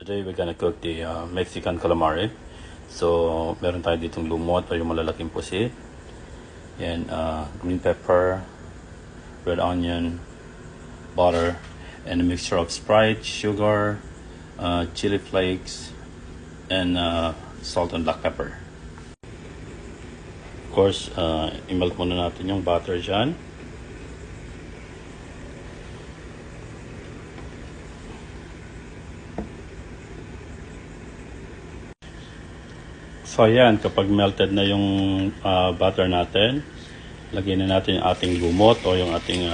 Today we're gonna cook the Mexican calamari. So, meron tayo ditong lumot o yung malalaking pusit. Yan, green pepper, red onion, butter, and a mixture of Sprite, sugar, chili flakes, and salt and black pepper. Of course, i-melt muna natin yung butter dyan. So ayan, kapag melted na yung butter natin, lagyan na natin yung ating lumot o yung ating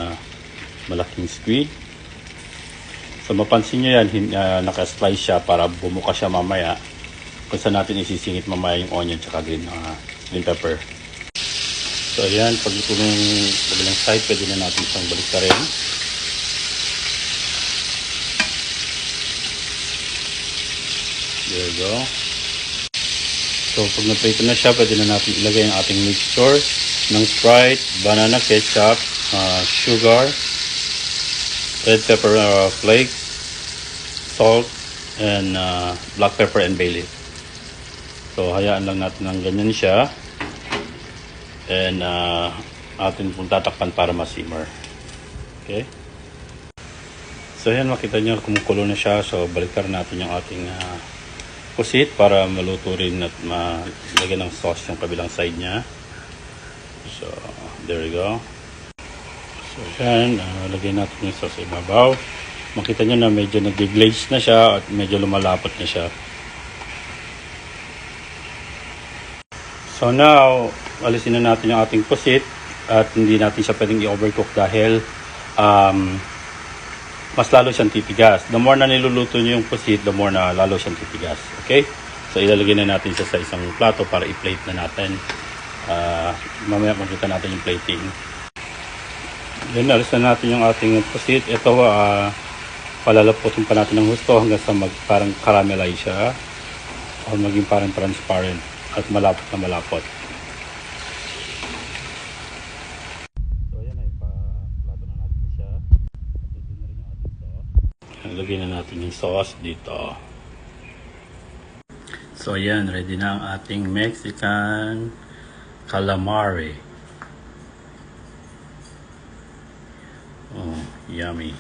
malaking squid. So mapansin nyo yan, naka-slice siya para bumuka siya mamaya. Kung saan natin isisingit mamaya yung onion tsaka green pepper. So ayan, pag ito ng kabilang side, pwede na natin siyang baliktarin. There you go. So, pag na-prito na siya, pwede na natin ilagay ang ating mixture ng Sprite, banana ketchup, sugar, red pepper flakes, salt, and black pepper and bay leaf. So, hayaan lang natin ng ganyan siya. And atin pong tatakpan para ma-simmer. Okay? So, yan, makita nyo, kumukulo na siya. So, balikan natin yung ating pusit para maluto rin at malagyan ng sauce yung kabilang side niya. So, there we go. So, yan. Lagyan natin yung sauce sa ibabaw. Makita nyo na medyo nag-glaze na siya at medyo lumalapot na siya. So, now, alisin na natin yung ating pusit at hindi natin siya pwedeng i-overcook dahil mas lalo siyang titigas. The more na niluluto nyo yung pusit, the more na lalo siyang titigas. Okay? So, ilalagay na natin siya sa isang plato para i-plate na natin. Mamaya makita natin yung plating. Then, alis na natin yung ating pusit. Ito, palalaputin pa natin ng husto hanggang sa parang caramelize siya o maging parang transparent at malapot na malapot. Lagyan na natin yung sauce dito. So ayan, ready na ang ating Mexican calamari. Oh, yummy.